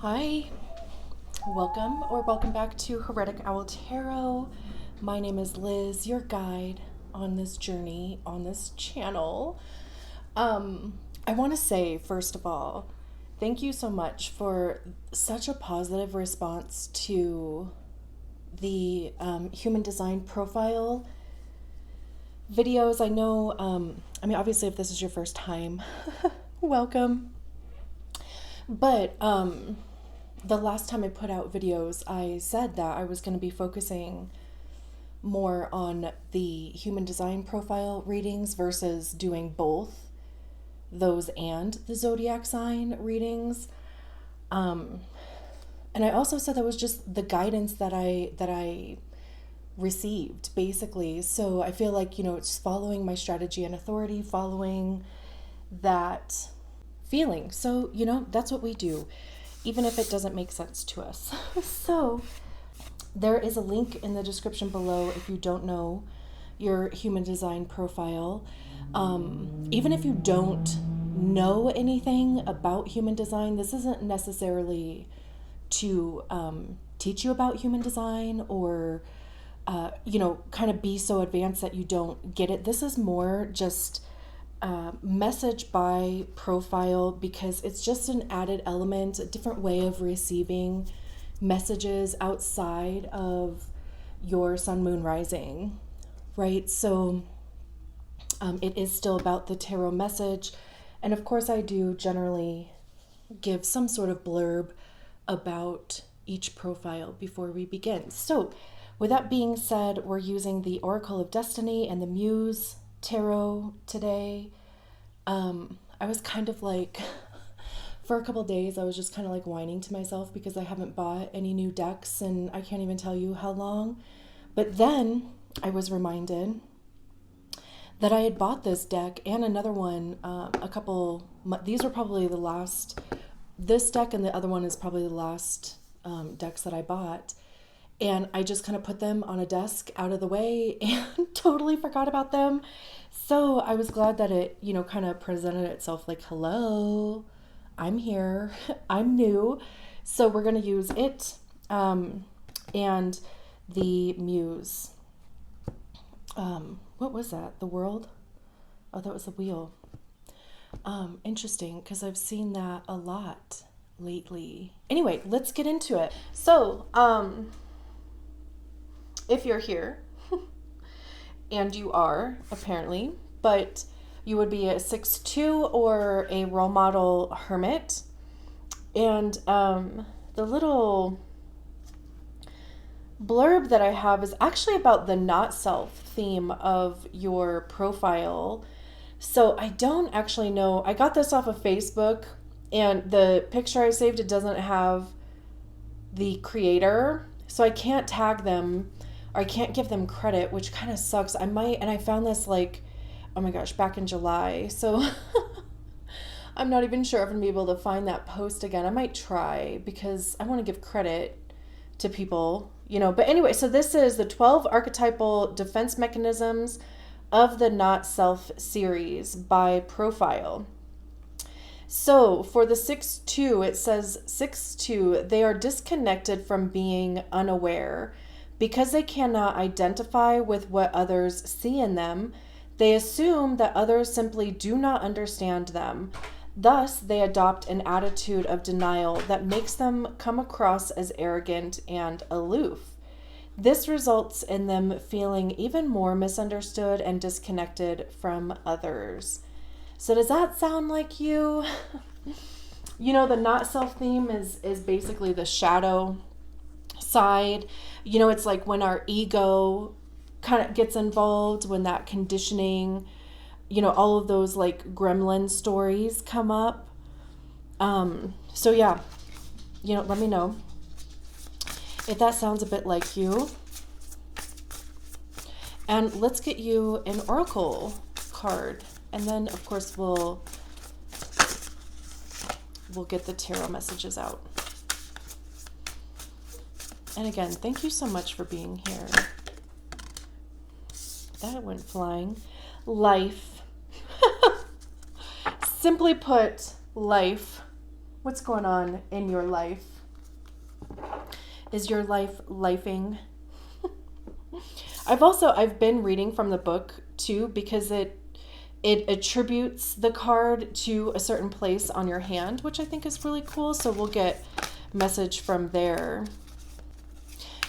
Hi, welcome back to Heretic Owl Tarot. My name is Liz, your guide on this journey on this channel. I want to say, first of all, thank you so much for such a positive response to the human design profile videos. I know, obviously, if this is your first time, welcome. But the last time I put out videos, I said that I was going to be focusing more on the human design profile readings versus doing both those and the zodiac sign readings. And I also said that was just the guidance that I received, basically. So I feel like, it's following my strategy and authority, following that feeling. So, that's what we do, even if it doesn't make sense to us. So there is a link in the description below if you don't know your human design profile. Even if you don't know anything about human design, this isn't necessarily to teach you about human design or, kind of be so advanced that you don't get it. This is more just message by profile because it's just an added element, a different way of receiving messages outside of your sun, moon, rising, right? So it is still about the tarot message. And of course, I do generally give some sort of blurb about each profile before we begin. So with that being said, we're using the Oracle of Destiny and the Muse tarot today. I was kind of like, for a couple days, I was just kind of like whining to myself because I haven't bought any new decks and I can't even tell you how long. But then I was reminded that I had bought this deck and another one these were probably the last, this deck and the other one is probably the last decks that I bought. And I just kind of put them on a desk out of the way and totally forgot about them. So I was glad that it, kind of presented itself like, hello, I'm here, I'm new. So we're going to use it and the Muse. What was that? The World? Oh, that was the Wheel. Interesting, because I've seen that a lot lately. Anyway, let's get into it. So, if you're here, and you are, apparently, but you would be a 6'2" or a role model hermit. And the little blurb that I have is actually about the not self theme of your profile. So I don't actually know. I got this off of Facebook, and the picture I saved, it doesn't have the creator, so I can't tag them or I can't give them credit, which kind of sucks. I might, and I found this like, oh my gosh, back in July. So I'm not even sure if I'm going to be able to find that post again. I might try because I want to give credit to people, But anyway, so this is the 12 archetypal defense mechanisms of the Not Self series by profile. So for the 6'2", it says 6'2", they are disconnected from being unaware. Because they cannot identify with what others see in them, they assume that others simply do not understand them. Thus, they adopt an attitude of denial that makes them come across as arrogant and aloof. This results in them feeling even more misunderstood and disconnected from others. So does that sound like you? The not self theme is basically the shadow side. It's like when our ego kind of gets involved, when that conditioning, all of those like gremlin stories come up. So yeah, let me know if that sounds a bit like you. And let's get you an oracle card, and then of course we'll get the tarot messages out. And again, thank you so much for being here. That went flying. Life. Simply put, life What's going on in your life? Is your life lifing? I've been reading from the book too, because it attributes the card to a certain place on your hand, which I think is really cool. So we'll get message from there.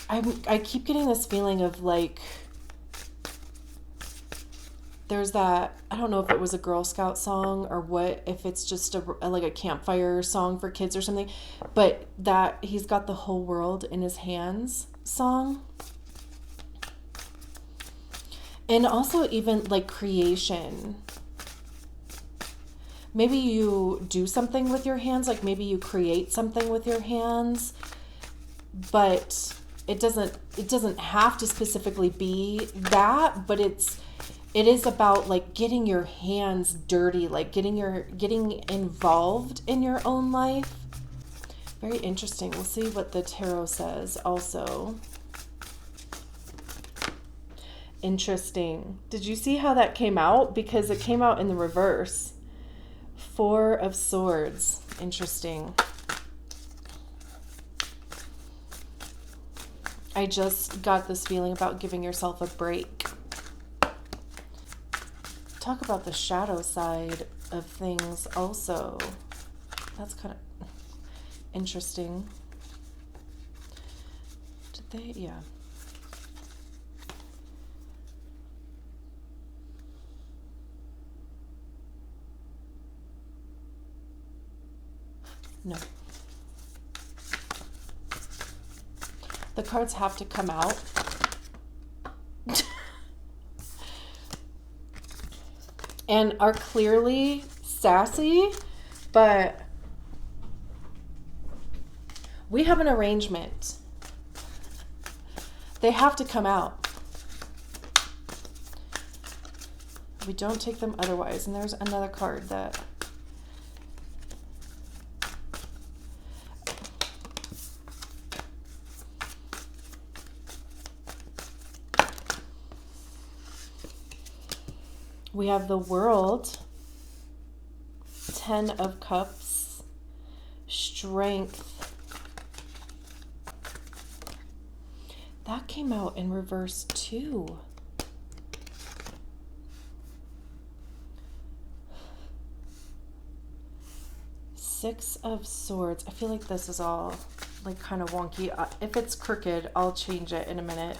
I keep getting this feeling of like, there's that, I don't know if it was a Girl Scout song or what, if it's just like a campfire song for kids or something, but that he's got the whole world in his hands song. And also even like creation. Maybe you do something with your hands, like maybe you create something with your hands, but it doesn't have to specifically be that, but it is about like getting your hands dirty, like getting involved in your own life. Very interesting. We'll see what the tarot says also. Interesting. Did you see how that came out? Because it came out in the reverse. 4 of Swords. Interesting. I just got this feeling about giving yourself a break. Talk about the shadow side of things also. That's kind of interesting. Did they? Yeah. No. The cards have to come out. And are clearly sassy, but we have an arrangement. They have to come out. We don't take them otherwise. And there's another card that... We have the World, 10 of Cups, Strength. That came out in reverse too. Six of Swords. I feel like this is all like kind of wonky. If it's crooked, I'll change it in a minute.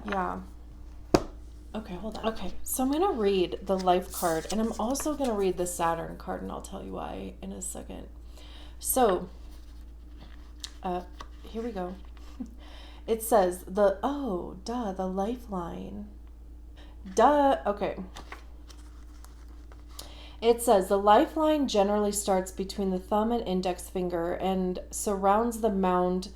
Yeah. Okay, hold on. Okay, so I'm going to read the Life card, and I'm also going to read the Saturn card, and I'll tell you why in a second. So, here we go. It says the lifeline. Okay. It says the lifeline generally starts between the thumb and index finger and surrounds the mound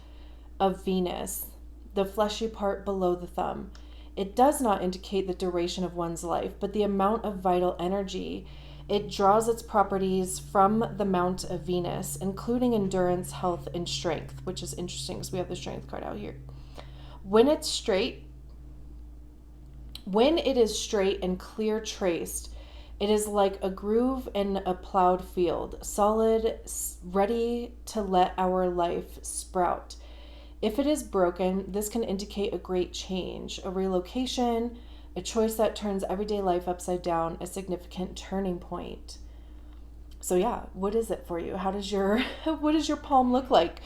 of Venus, the fleshy part below the thumb. It does not indicate the duration of one's life, but the amount of vital energy. It draws its properties from the Mount of Venus, including endurance, health, and strength, which is interesting because we have the Strength card out here. When it is straight and clear traced, it is like a groove in a plowed field, solid, ready to let our life sprout. If it is broken, this can indicate a great change, a relocation, a choice that turns everyday life upside down, a significant turning point. So yeah, what is it for you? What does your palm look like?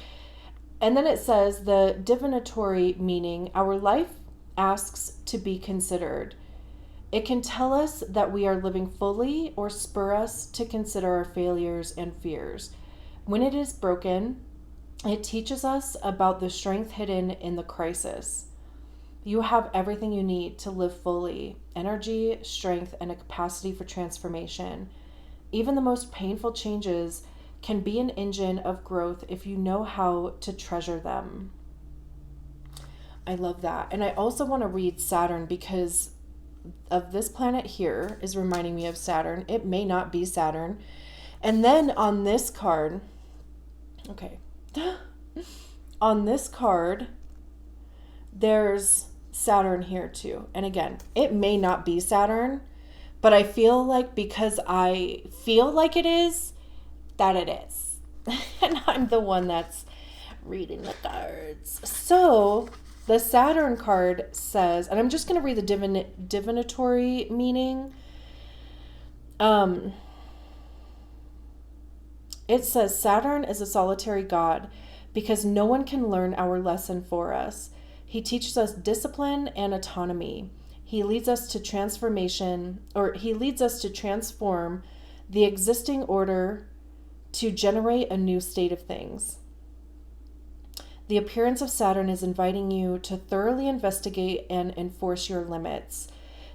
And then it says the divinatory meaning, our life asks to be considered. It can tell us that we are living fully or spur us to consider our failures and fears. When it is broken, it teaches us about the strength hidden in the crisis. You have everything you need to live fully: energy, strength, and a capacity for transformation. Even the most painful changes can be an engine of growth if you know how to treasure them. I love that. And I also want to read Saturn because of this planet here is reminding me of Saturn. It may not be Saturn. And then on this card, okay. on this card, there's Saturn here too. And again, it may not be Saturn, but I feel like because I feel like it is, that it is. And I'm the one that's reading the cards. So the Saturn card says, and I'm just going to read the divinatory meaning. It says Saturn is a solitary god because no one can learn our lesson for us. He teaches us discipline and autonomy. He leads us to transformation, or he leads us to transform the existing order to generate a new state of things. The appearance of Saturn is inviting you to thoroughly investigate and enforce your limits,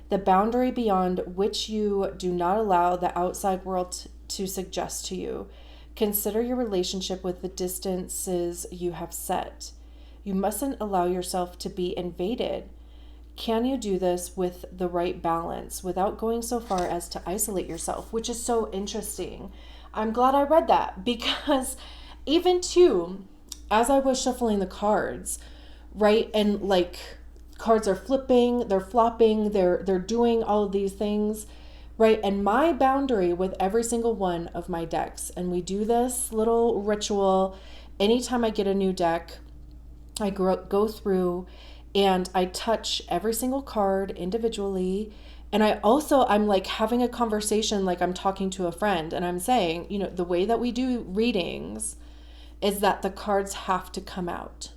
the boundary beyond which you do not allow the outside world to suggest to you. Consider your relationship with the distances you have set. You mustn't allow yourself to be invaded. Can you do this with the right balance without going so far as to isolate yourself? Which is so interesting. I'm glad I read that because even too, as I was shuffling the cards, right? And like cards are flipping, they're flopping, they're doing all of these things, right? And my boundary with every single one of my decks, and we do this little ritual anytime I get a new deck, I go through and I touch every single card individually. And I'm like having a conversation like I'm talking to a friend, and I'm saying, the way that we do readings is that the cards have to come out.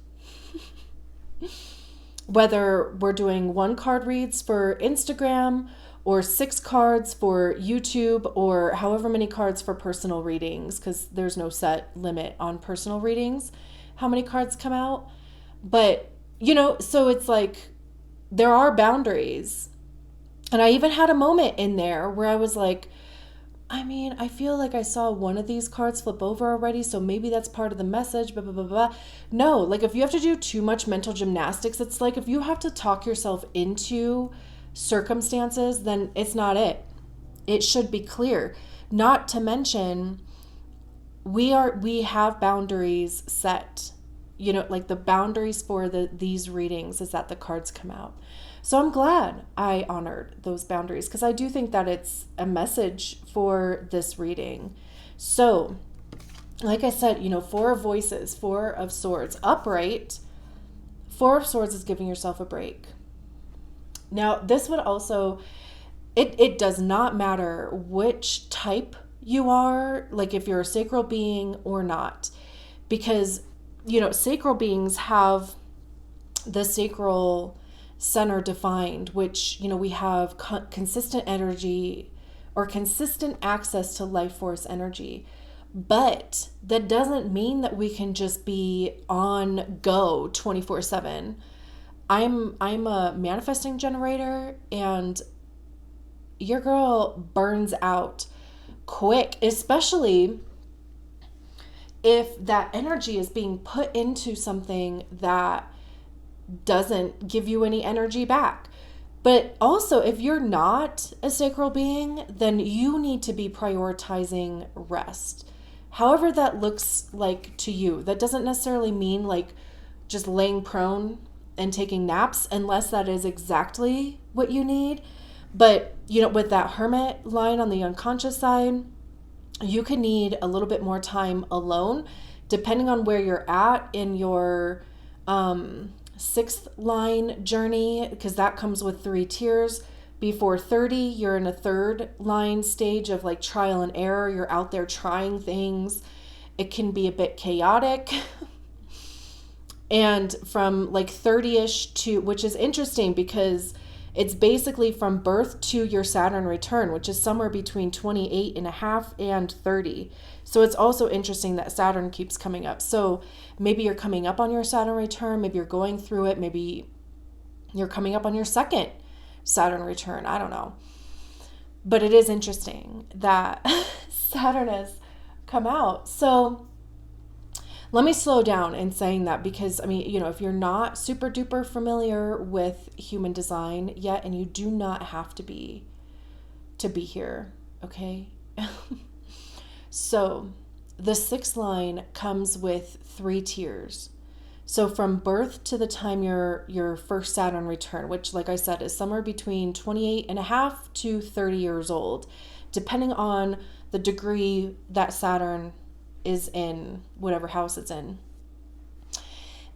Whether we're doing 1 card reads for Instagram or 6 cards for YouTube or however many cards for personal readings, because there's no set limit on personal readings, how many cards come out. But, so it's like there are boundaries. And I even had a moment in there where I was like, I feel like I saw one of these cards flip over already, so maybe that's part of the message, blah, blah, blah, blah. No, like if you have to do too much mental gymnastics, it's like if you have to talk yourself into circumstances, then it's not it. It should be clear. Not to mention, we have boundaries set. Like the boundaries for these readings is that the cards come out. So I'm glad I honored those boundaries because I do think that it's a message for this reading. So, like I said, 4 of voices, 4 of swords, upright. 4 of swords is giving yourself a break. Now, this would also, it does not matter which type you are, like if you're a sacral being or not, because, sacral beings have the sacral center defined, which, we have consistent energy or consistent access to life force energy. But that doesn't mean that we can just be on go 24/7. I'm a manifesting generator, and your girl burns out quick, especially if that energy is being put into something that doesn't give you any energy back. But also, if you're not a sacral being, then you need to be prioritizing rest. However that looks like to you. That doesn't necessarily mean like just laying prone and taking naps, unless that is exactly what you need. But, with that hermit line on the unconscious side, you can need a little bit more time alone, depending on where you're at in your 6th line journey, because that comes with 3 tiers. Before 30, you're in a 3rd line stage of like trial and error. You're out there trying things. It can be a bit chaotic. And from like 30-ish to, which is interesting because it's basically from birth to your Saturn return, which is somewhere between 28 and a half and 30. So it's also interesting that Saturn keeps coming up. So maybe you're coming up on your Saturn return, maybe you're going through it, maybe you're coming up on your 2nd Saturn return. I don't know. But it is interesting that Saturn has come out. So let me slow down in saying that because, if you're not super duper familiar with human design yet, and you do not have to be here, okay? So the 6th line comes with 3 tiers. So from birth to the time your first Saturn return, which like I said is somewhere between 28 and a half to 30 years old, depending on the degree that Saturn is in whatever house it's in.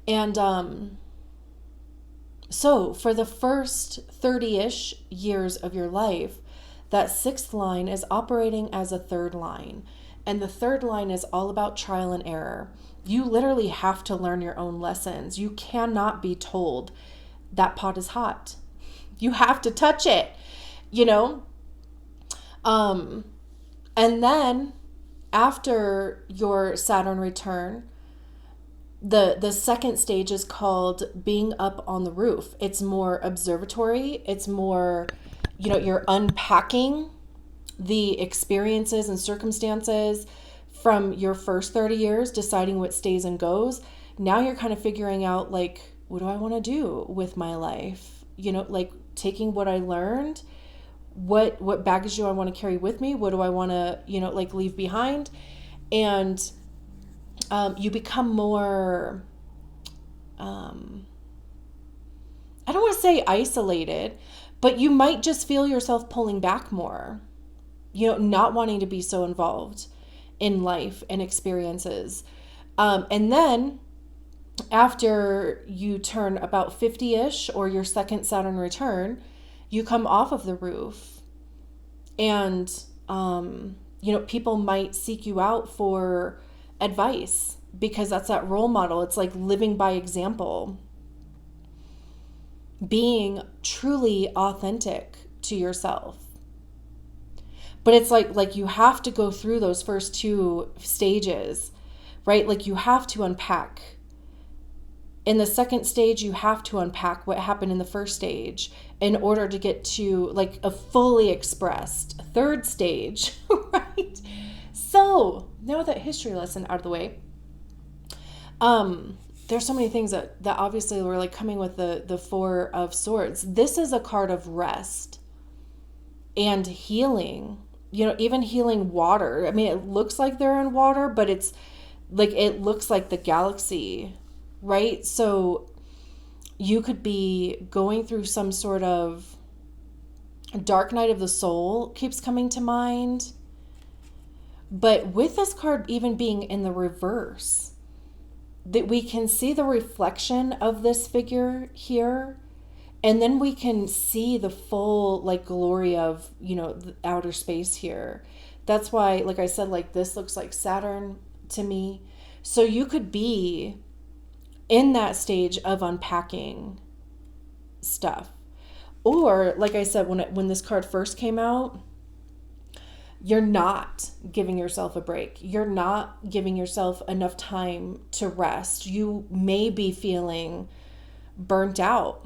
And so for the first 30-ish years of your life, that sixth line is operating as a third line. And the third line is all about trial and error. You literally have to learn your own lessons. You cannot be told that pot is hot. You have to touch it, you know? And then after your Saturn return, the second stage is called being up on the roof. It's more observatory. It's more, you're unpacking the experiences and circumstances from your first 30 years, deciding what stays and goes. Now you're kind of figuring out, like, what do I want to do with my life? Like taking what I learned, what baggage do I want to carry with me? What do I want to, like leave behind? And you become more, I don't want to say isolated, but you might just feel yourself pulling back more, not wanting to be so involved in life and experiences. And then after you turn about 50-ish or your second Saturn return, you come off of the roof and, people might seek you out for advice because that's that role model. It's like living by example, being truly authentic to yourself. But it's like you have to go through those first two stages, right? Like you have to unpack. In the second stage, you have to unpack what happened in the first stage in order to get to like a fully expressed third stage, right? So now that history lesson out of the way, there's so many things that obviously were like coming with the Four of Swords. This is a card of rest and healing, even healing water. I mean, it looks like they're in water, but it's like, it looks like the galaxy, right? So you could be going through some sort of dark night of the soul keeps coming to mind. But with this card even being in the reverse, that we can see the reflection of this figure here, and then we can see the full like glory of, the outer space here. That's why, like I said, like this looks like Saturn to me. So you could be in that stage of unpacking stuff. Or like I said, when this card first came out, you're not giving yourself a break. You're not giving yourself enough time to rest. You may be feeling burnt out.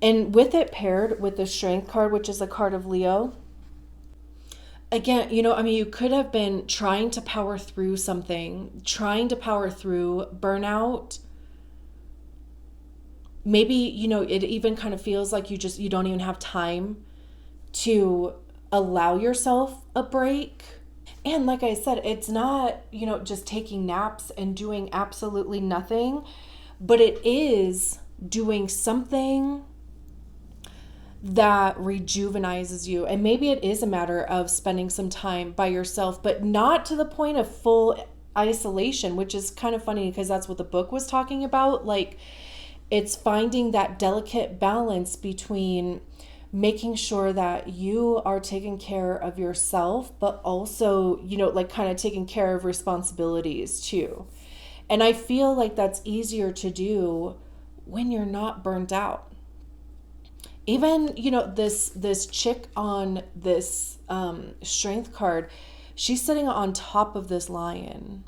And with it paired with the Strength card, which is a card of Leo, again, you could have been trying to power through something, trying to power through burnout. Maybe, it even kind of feels like you don't even have time to allow yourself a break. And like I said, it's not, just taking naps and doing absolutely nothing, but it is doing something that rejuvenizes you. And maybe it is a matter of spending some time by yourself, but not to the point of full isolation, which is kind of funny because that's what the book was talking about. Like, it's finding that delicate balance between making sure that you are taking care of yourself, but also, like kind of taking care of responsibilities too. And I feel like that's easier to do when you're not burnt out. Even, this chick on this Strength card, she's sitting on top of this lion.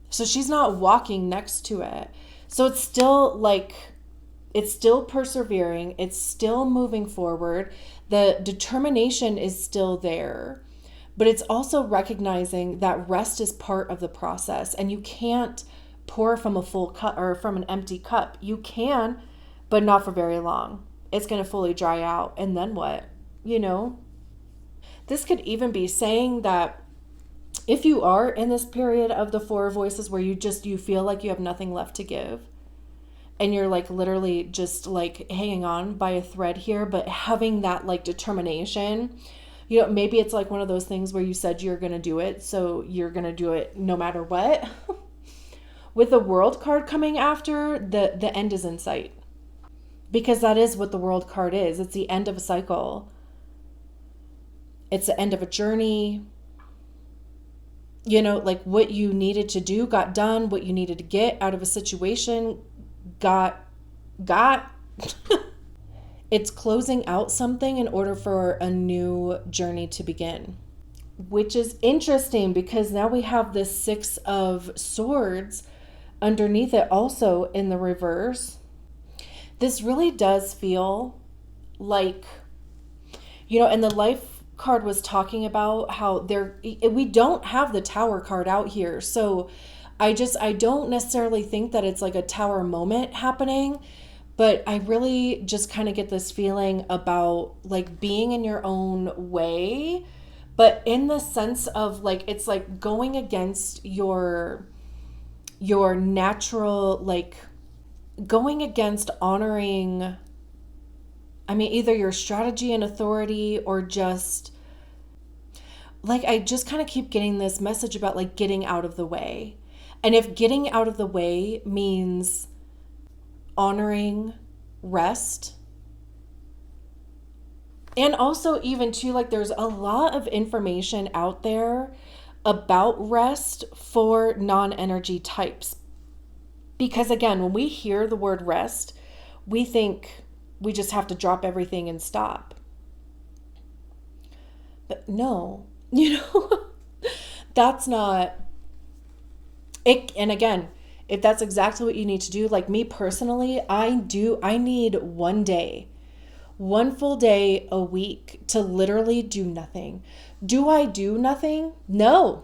So she's not walking next to it. So it's still like, it's still persevering. It's still moving forward. The determination is still there, but it's also recognizing that rest is part of the process, and you can't pour from a full cup or from an empty cup. You can, but not for very long. It's going to fully dry out. And then what? This could even be saying that if you are in this period of the Four of Voices where you feel like you have nothing left to give, and you're like literally just like hanging on by a thread here, but having that like determination, maybe it's like one of those things where you said you're going to do it, so you're going to do it no matter what. With the World card coming after, the end is in sight. Because that is what the World card is. It's the end of a cycle. It's the end of a journey. Like what you needed to do got done. What you needed to get out of a situation got. It's closing out something in order for a new journey to begin. Which is interesting because now we have this Six of Swords underneath it also in the reverse. This really does feel like, and the Life card was talking about how we don't have the Tower card out here. So I don't necessarily think that it's like a Tower moment happening, but I really just kind of get this feeling about like being in your own way, but in the sense of like, it's like going against your natural, like going against honoring, either your strategy and authority or just like, I just kind of keep getting this message about like getting out of the way. And if getting out of the way means honoring rest, and also even too, like there's a lot of information out there about rest for non-energy types. Because again, when we hear the word rest, we think we just have to drop everything and stop. But no, that's not it. And again, if that's exactly what you need to do, like me personally, I need one full day a week to literally do nothing. Do I do nothing? No.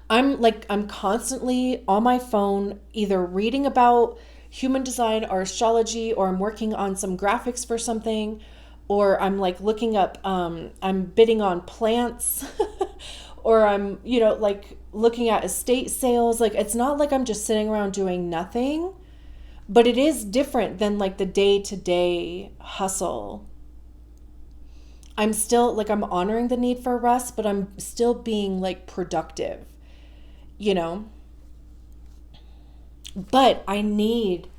I'm constantly on my phone, either reading about human design or astrology, or I'm working on some graphics for something, or I'm like looking up, I'm bidding on plants, or I'm, like looking at estate sales. Like, it's not like I'm just sitting around doing nothing, but it is different than like the day-to-day hustle. I'm still like, I'm honoring the need for rest, but I'm still being like productive. But I need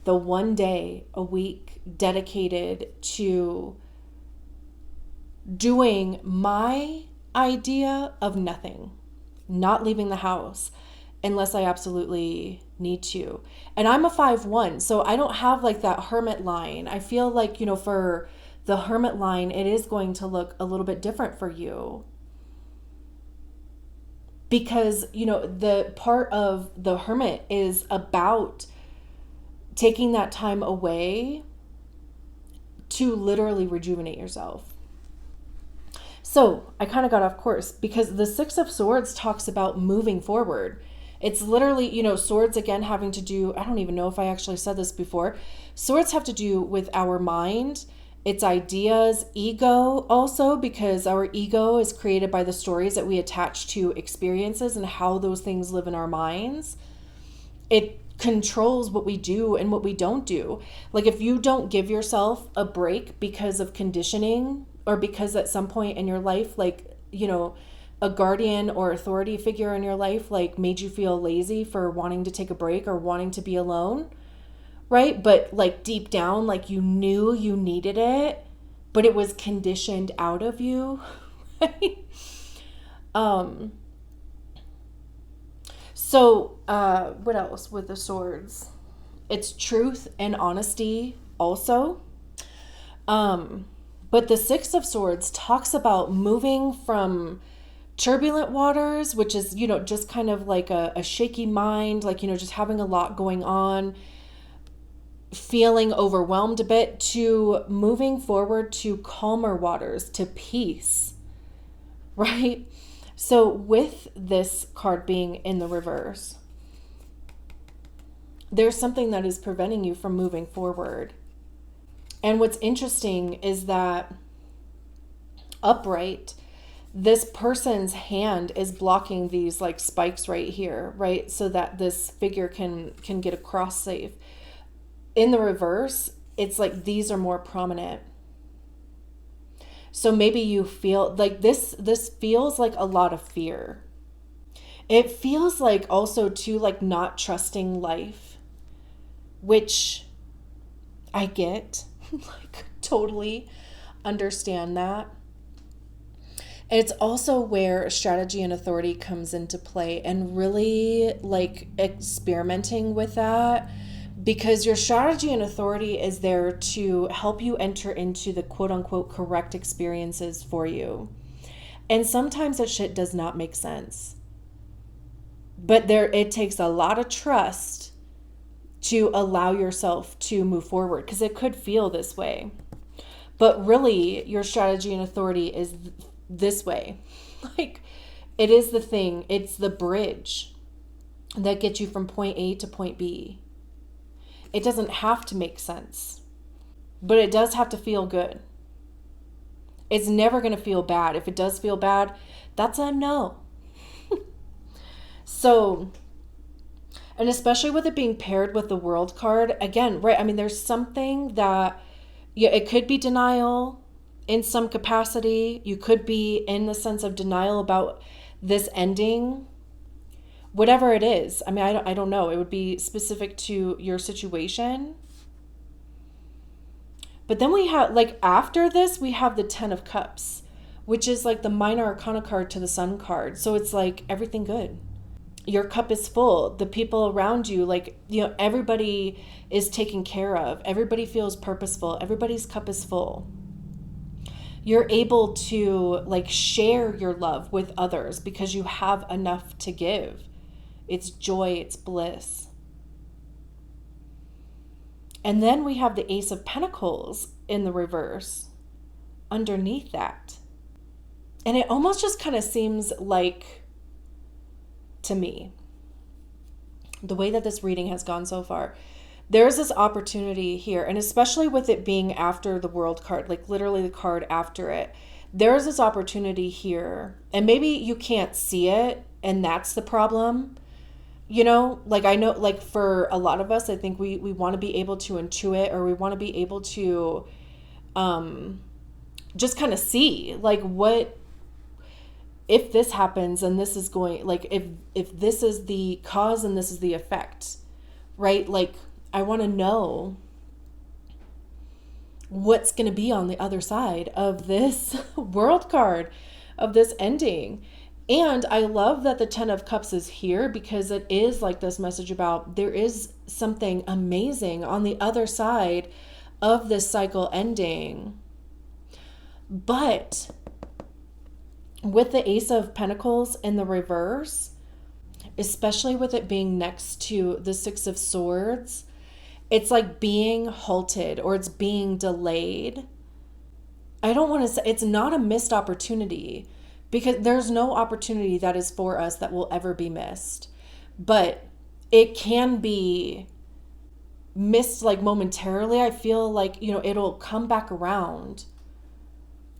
the one day a week dedicated to doing my idea of nothing, not leaving the house unless I absolutely need to. And I'm a 5/1, so I don't have like that hermit line. I feel like, for the hermit line, it is going to look a little bit different for you. Because, the part of the hermit is about taking that time away to literally rejuvenate yourself. So I kind of got off course because the Six of Swords talks about moving forward. It's literally, swords again having to do, I don't even know if I actually said this before. Swords have to do with our mind, its ideas, ego also, because our ego is created by the stories that we attach to experiences and how those things live in our minds. It controls what we do and what we don't do. Like if you don't give yourself a break because of conditioning, or because at some point in your life, like, a guardian or authority figure in your life, like made you feel lazy for wanting to take a break or wanting to be alone, right? But like deep down, like you knew you needed it, but it was conditioned out of you. Right? So what else with the swords? It's truth and honesty also. But the Six of Swords talks about moving from turbulent waters, which is, just kind of like a shaky mind, like, just having a lot going on, feeling overwhelmed a bit, to moving forward to calmer waters, to peace, right? So with this card being in the reverse, there's something that is preventing you from moving forward. And what's interesting is that upright, this person's hand is blocking these like spikes right here, right? So that this figure can get across safe. In the reverse, it's like these are more prominent. So maybe you feel like this feels like a lot of fear. It feels like also too like not trusting life, which I get. Like totally understand that. It's also where strategy and authority comes into play, and really like experimenting with that, because your strategy and authority is there to help you enter into the quote unquote correct experiences for you. And sometimes that shit does not make sense. But it takes a lot of trust to allow yourself to move forward, because it could feel this way. But really, your strategy and authority is this way. Like, it is the thing, it's the bridge that gets you from point A to point B. It doesn't have to make sense, but it does have to feel good. It's never going to feel bad. If it does feel bad, that's a no. So, and especially with it being paired with the World card, again, right? I mean, there's something that, yeah, it could be denial in some capacity. You could be in the sense of denial about this ending, whatever it is. I mean, I don't know. It would be specific to your situation. But then we have, like, after this, we have the 10 of Cups, which is like the minor arcana card to the Sun card. So it's like everything good. Your cup is full. The people around you, like, you know, everybody is taken care of. Everybody feels purposeful. Everybody's cup is full. You're able to like share your love with others because you have enough to give. It's joy, it's bliss. And then we have the Ace of Pentacles in the reverse underneath that. And it almost just kind of seems like, to me, the way that this reading has gone so far, there's this opportunity here, and especially with it being after the World card, like literally the card after it, there's this opportunity here, and maybe you can't see it, and that's the problem. You know, like I know, like for a lot of us, I think we want to be able to intuit, or we want to be able to just kind of see, like, what if this happens and this is going, like, if this is the cause and this is the effect, right? Like, I want to know what's going to be on the other side of this World card, of this ending. And I love that the 10 of Cups is here, because it is like this message about there is something amazing on the other side of this cycle ending. But with the Ace of Pentacles in the reverse, especially with it being next to the Six of Swords, it's like being halted, or it's being delayed. I don't want to say it's not a missed opportunity, because there's no opportunity that is for us that will ever be missed. But it can be missed like momentarily. I feel like, you know, it'll come back around.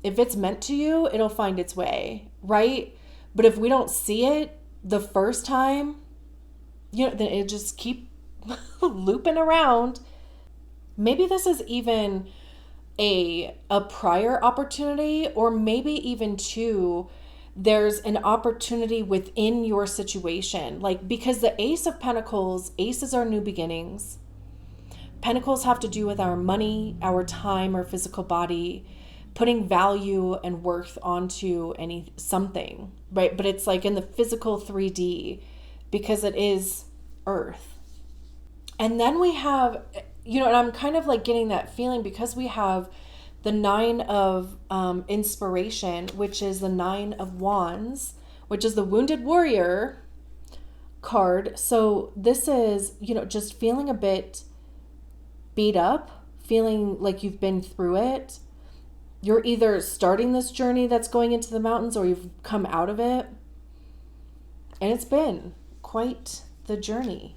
If it's meant to you, it'll find its way, right? But if we don't see it the first time, you know, then it just keep looping around. Maybe this is even a prior opportunity, or maybe even two, there's an opportunity within your situation. Like, because the Ace of Pentacles, aces are new beginnings. Pentacles have to do with our money, our time, our physical body, putting value and worth onto something, right? But it's like in the physical 3D, because it is Earth. And then we have, you know, and I'm kind of like getting that feeling, because we have the 9 of Inspiration, which is the 9 of Wands, which is the Wounded Warrior card. So this is, you know, just feeling a bit beat up, feeling like you've been through it. You're either starting this journey that's going into the mountains, or you've come out of it. And it's been quite the journey.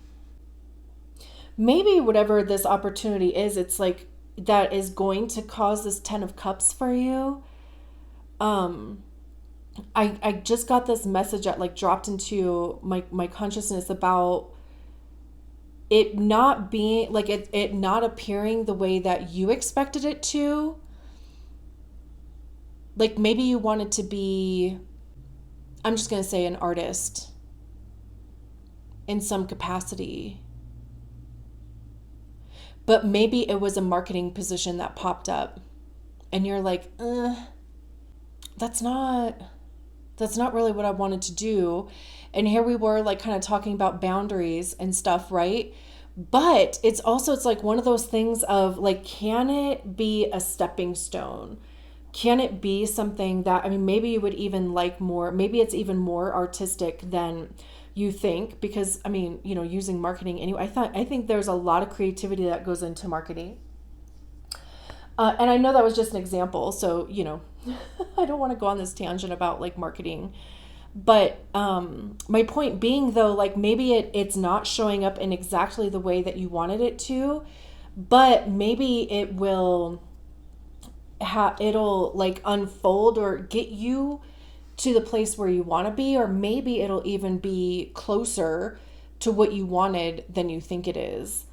Maybe whatever this opportunity is, it's like that is going to cause this 10 of Cups for you. I just got this message that like dropped into my consciousness about it not being like it not appearing the way that you expected it to. Like maybe you wanted to be, I'm just going to say, an artist in some capacity. But maybe it was a marketing position that popped up and you're like, that's not really what I wanted to do. And here we were like kind of talking about boundaries and stuff, right? But it's like one of those things of like, can it be a stepping stone? Can it be something that, I mean, maybe you would even like more, maybe it's even more artistic than you think, because I mean, using marketing anyway, I think there's a lot of creativity that goes into marketing. And I know that was just an example, so I don't want to go on this tangent about like marketing, but my point being though, like maybe it's not showing up in exactly the way that you wanted it to, but maybe it'll like unfold or get you to the place where you want to be, or maybe it'll even be closer to what you wanted than you think it is.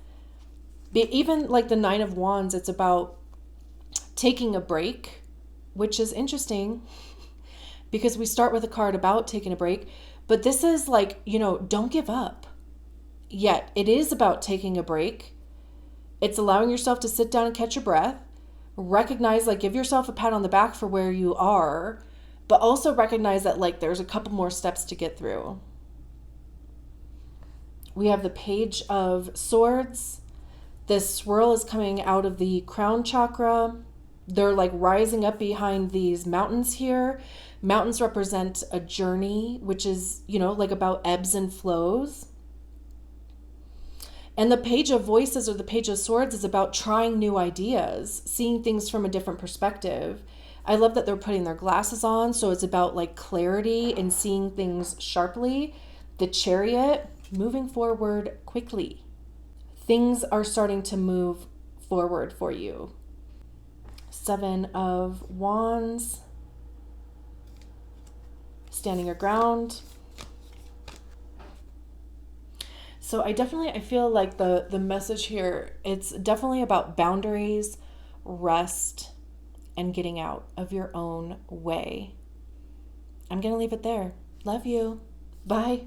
Even like the Nine of Wands, it's about taking a break, which is interesting because we start with a card about taking a break, but this is like, don't give up. Yet it is about taking a break. It's allowing yourself to sit down and catch your breath, recognize, like give yourself a pat on the back for where you are, but also recognize that like there's a couple more steps to get through. We have the Page of Swords. This swirl is coming out of the crown chakra. They're like rising up behind these mountains here. Mountains represent a journey, which is, like about ebbs and flows. And the Page of Voices, or the Page of Swords, is about trying new ideas, seeing things from a different perspective. I love that they're putting their glasses on, so it's about like clarity and seeing things sharply. The Chariot, moving forward quickly. Things are starting to move forward for you. Seven of Wands, standing your ground. So I feel like the message here, it's definitely about boundaries, rest, and getting out of your own way. I'm going to leave it there. Love you. Bye.